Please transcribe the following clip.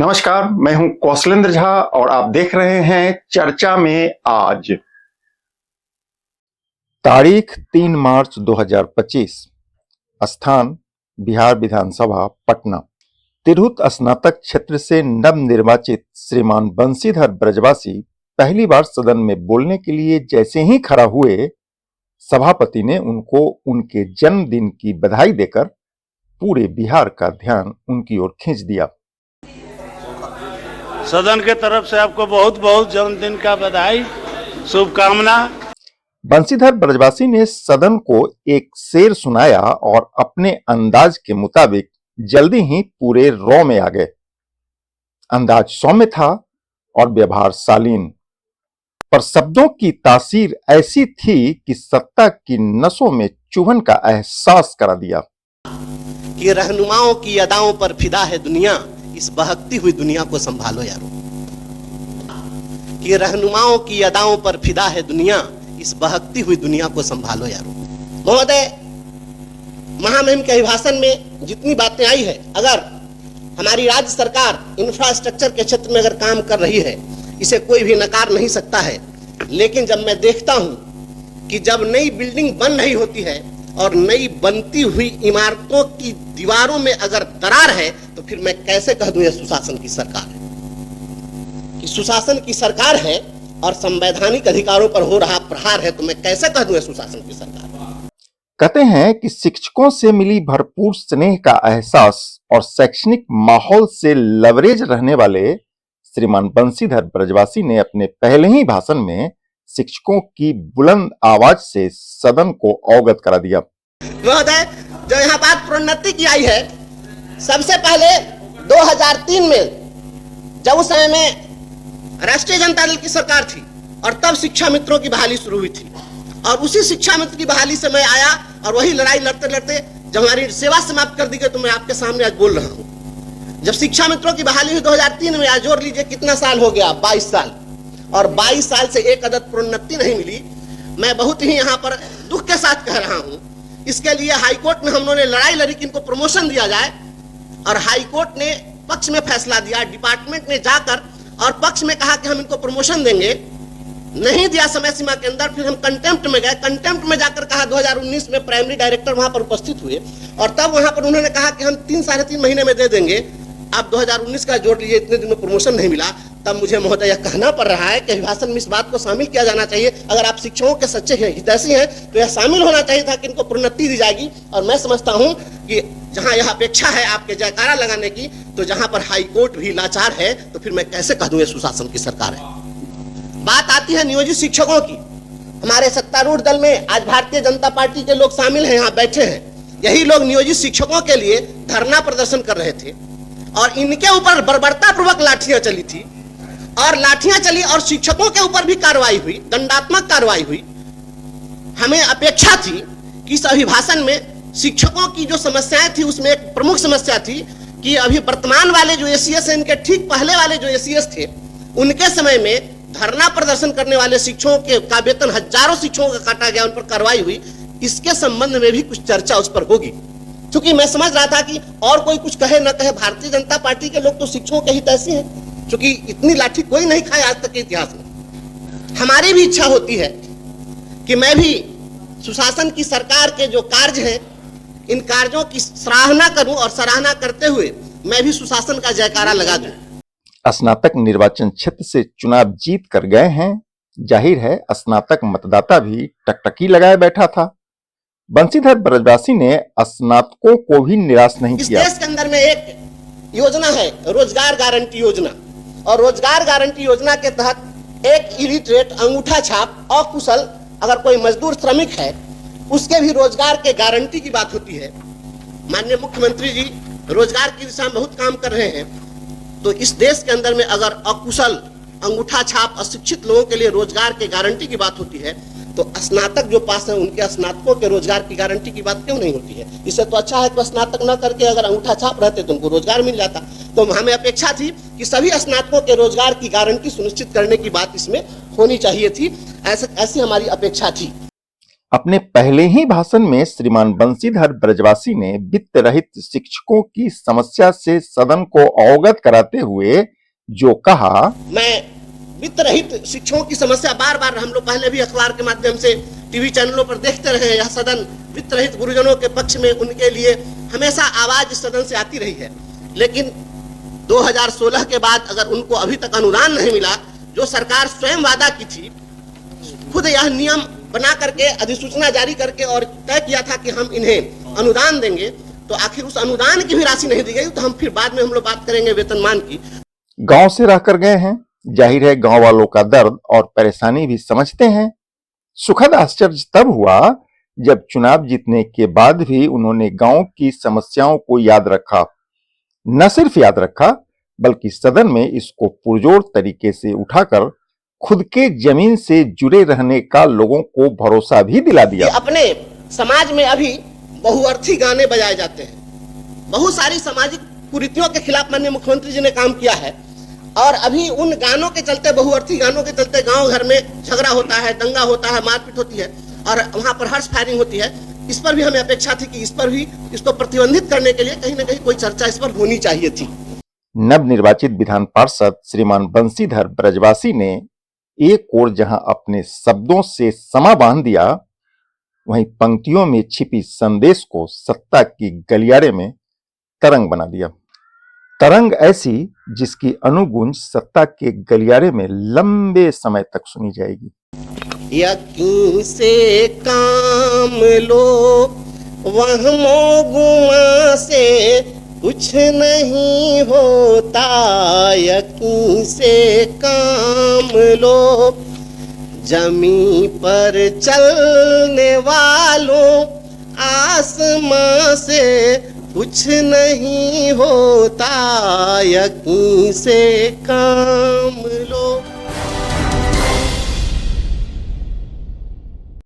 नमस्कार, मैं हूं कौशलेंद्र झा और आप देख रहे हैं चर्चा में आज। तारीख 3 मार्च 2025, स्थान बिहार विधानसभा पटना। तिरहुत स्नातक क्षेत्र से नवनिर्वाचित श्रीमान बंशीधर ब्रजवासी पहली बार सदन में बोलने के लिए जैसे ही खड़ा हुए, सभापति ने उनको उनके जन्मदिन की बधाई देकर पूरे बिहार का ध्यान उनकी ओर खींच दिया। सदन के तरफ से आपको बहुत बहुत जन्मदिन का बधाई, शुभकामना। बंशीधर ब्रजवासी ने सदन को एक शेर सुनाया और अपने अंदाज के मुताबिक जल्दी ही पूरे रौ में आ गए। अंदाज सौम्य था और व्यवहार शालीन, पर शब्दों की तासीर ऐसी थी कि सत्ता की नसों में चुभन का एहसास करा दिया। कि रहनुमाओं की अदाओं पर फिदा है दुनिया, इस बहकती हुई दुनिया को संभालो यारो। कि रहनुमाओं की अदाओं पर फिदा है दुनिया, इस बहकती हुई दुनिया को संभालो यारो। महोदय, महामहिम के अभिभाषण में जितनी बातें आई है, अगर हमारी राज्य सरकार इंफ्रास्ट्रक्चर के क्षेत्र में अगर काम कर रही है, इसे कोई भी नकार नहीं सकता है। लेकिन जब मैं देखता हूं कि जब नई बिल्डिंग बन रही होती है और नई बनती हुई इमारतों की दीवारों में अगर दरार है, तो फिर मैं कैसे कह दूं यह सुशासन की सरकार है। कि सुशासन की सरकार है और संवैधानिक अधिकारों पर हो रहा प्रहार है, तो मैं कैसे कह दूं यह सुशासन की सरकार है। कहते हैं कि शिक्षकों से मिली भरपूर स्नेह का एहसास और शैक्षणिक माहौल से लवरेज रहने वाले श्रीमान बंशीधर ब्रजवासी ने अपने पहले ही भाषण में शिक्षकों की बुलंद आवाज से सदन को अवगत करा दिया। महोदय, जो यहाँ बात प्रोन्नति की आई है, सबसे पहले 2003 में जब उस समय में राष्ट्रीय जनता दल की सरकार थी और तब शिक्षा मित्रों की बहाली शुरू हुई थी, और उसी शिक्षा मित्र की बहाली से मैं आया और वही लड़ाई लड़ते लड़ते जब हमारी सेवा समाप्त कर दी गई, तो मैं आपके सामने आज बोल रहा हूँ। जब शिक्षा मित्रों की बहाली हुई 2003 में, आज जोड़ लीजिए कितना साल हो गया, 22 साल, और 22 साल से एक अदद प्रोन्नति नहीं मिली। मैं बहुत ही यहाँ पर दुख के साथ कह रहा हूँ। इसके लिए हाईकोर्ट में हम लोगों ने लड़ाई लड़ी कि इनको प्रमोशन दिया जाए, और हाईकोर्ट ने पक्ष में फैसला दिया। डिपार्टमेंट ने जाकर और पक्ष में कहा कि हम इनको प्रमोशन देंगे, नहीं दिया समय सीमा के अंदर। फिर हम कंटेम्प्ट में गए, कंटेम्प्ट में जाकर कहा 2019 में प्राइमरी डायरेक्टर वहां पर उपस्थित हुए, और तब वहां पर उन्होंने कहा कि हम 3-3.5 महीने में दे देंगे। अब 2019 का जोड़ लीजिए, इतने दिन में प्रमोशन नहीं मिला। तब मुझे महोदय यह कहना पड़ रहा है कि अभिभाषण में इस बात को शामिल किया जाना चाहिए। अगर आप शिक्षकों के सच्चे हितैषी हैं तो यह शामिल होना चाहिए था कि इनको प्रोन्नति दी जाएगी। और मैं समझता हूं कि जहां यह अपेक्षा है आपके जयकारा लगाने की, तो जहां पर हाईकोर्ट भी लाचार है, तो फिर मैं कैसे कह दूं ये सुशासन की सरकार है। बात आती है नियोजित शिक्षकों की। हमारे सत्तारूढ़ दल में आज भारतीय जनता पार्टी के लोग शामिल हैं, यहाँ बैठे हैं। यही लोग नियोजित शिक्षकों के लिए धरना प्रदर्शन कर रहे थे, और इनके ऊपर बर्बरता पूर्वक लाठियां चली थी, और लाठियां चली और शिक्षकों के ऊपर भी कार्रवाई हुई, दंडात्मक कार्रवाई हुई। हमें अपेक्षा थी कि इस अभिभाषण में शिक्षकों की जो समस्याएं थी, उसमें एक प्रमुख समस्या थी कि अभी वर्तमान वाले जो एसीएस है, इनके ठीक पहले वाले जो एसीएस थे, उनके समय में धरना प्रदर्शन करने वाले शिक्षकों के का वेतन हजारों शिक्षकों का काटा गया, उन पर कार्रवाई हुई। इसके संबंध में भी कुछ चर्चा उस पर होगी, क्योंकि मैं समझ रहा था कि और कोई कुछ कहे न कहे, भारतीय जनता पार्टी के लोग तो शिक्षकों के हितैषी हैं, क्योंकि इतनी लाठी कोई नहीं खाए आज तक के इतिहास में। हमारी भी इच्छा होती है कि मैं भी सुशासन की सरकार के जो कार्य हैं, इन कार्यों की सराहना करूं, और सराहना करते हुए मैं भी सुशासन का जयकारा लगा दूं। स्नातक निर्वाचन क्षेत्र से चुनाव जीत कर गए हैं, जाहिर है स्नातक मतदाता भी टकटकी लगाए बैठा था। बंशीधर ब्रजवासी ने स्नातकों को भी निराश नहीं किया। इस देश के अंदर में एक योजना है, रोजगार गारंटी योजना, और रोजगार गारंटी योजना के तहत एक इलिटरेट, अंगूठा छाप, अकुशल अगर कोई मजदूर श्रमिक है, उसके भी रोजगार के गारंटी की बात होती है। माननीय मुख्यमंत्री जी रोजगार की दिशा में बहुत काम कर रहे हैं। तो इस देश के अंदर में अगर अकुशल, अंगूठा छाप, अशिक्षित लोगों के लिए रोजगार के गारंटी की बात होती है, तो स्नातक जो पास है उनके स्नातकों के रोजगार की गारंटी की बात क्यों नहीं होती है। इससे तो अच्छा है कि स्नातक न करके अगर अंगूठा छाप रहते तो उनको रोजगार मिल जाता। तो हमें अपेक्षा थी कि सभी स्नातकों के रोजगार की गारंटी सुनिश्चित करने की बात इसमें होनी चाहिए थी, ऐसी हमारी अपेक्षा थी। अपने पहले ही भाषण में श्रीमान बंशीधर ब्रजवासी ने वित्त रहित शिक्षकों की समस्या से सदन को अवगत कराते हुए जो कहा, मैं वित्त रहित शिक्षकों की समस्या बार बार हम लोग पहले भी अखबार के माध्यम से टीवी चैनलों पर देखते रहे हैं। यह सदन वित्त रहित गुरुजनों के पक्ष में उनके लिए हमेशा आवाज इस सदन से आती रही है, लेकिन 2016 के बाद अगर उनको अभी तक अनुदान नहीं मिला, जो सरकार स्वयं वादा की थी, खुद यह नियम बना करके अधिसूचना जारी करके और तय किया था कि हम इन्हें अनुदान देंगे, तो आखिर उस अनुदान की भी राशि नहीं दी गई। तो हम फिर बाद में हम लोग बात करेंगे वेतनमान की। गांव से रहकर गए हैं, जाहिर है गांव वालों का दर्द और परेशानी भी समझते हैं। सुखद आश्चर्य तब हुआ जब चुनाव जीतने के बाद भी उन्होंने गांव की समस्याओं को याद रखा। न सिर्फ याद रखा बल्कि सदन में इसको पुरजोर तरीके से उठाकर खुद के जमीन से जुड़े रहने का लोगों को भरोसा भी दिला दिया। अपने समाज में अभी बहुअर्थी गाने बजाए जाते हैं। बहुत सारी सामाजिक कुरीतियों के खिलाफ माननीय मुख्यमंत्री जी ने काम किया है, और अभी उन गानों के चलते, बहुअर्थी गानों के चलते गांव घर में झगड़ा होता है, दंगा होता है, मारपीट होती है और वहां पर हर्ष फायरिंग होती है। इस पर भी हमें अपेक्षा थी कि इस पर भी इसको प्रतिबंधित करने के लिए कहीं ना कहीं कोई चर्चा इस पर होनी चाहिए थी। नवनिर्वाचित विधान पार्षद श्रीमान बंशीधर ब्रजवासी ने एक ओर जहां अपने शब्दों से समा बांध दिया, वहीं पंक्तियों में छिपी संदेश को सत्ता की गलियारे में तरंग बना दिया। तरंग ऐसी जिसकी अनुगूंज सत्ता के गलियारे में लंबे समय तक सुनी जाएगी। यकीन से काम लो, वहमो गुमा से कुछ नहीं होता। यकीन से काम लो, जमीन पर चलने वालों, आसमां से कुछ नहीं होता। यकीन से काम लो।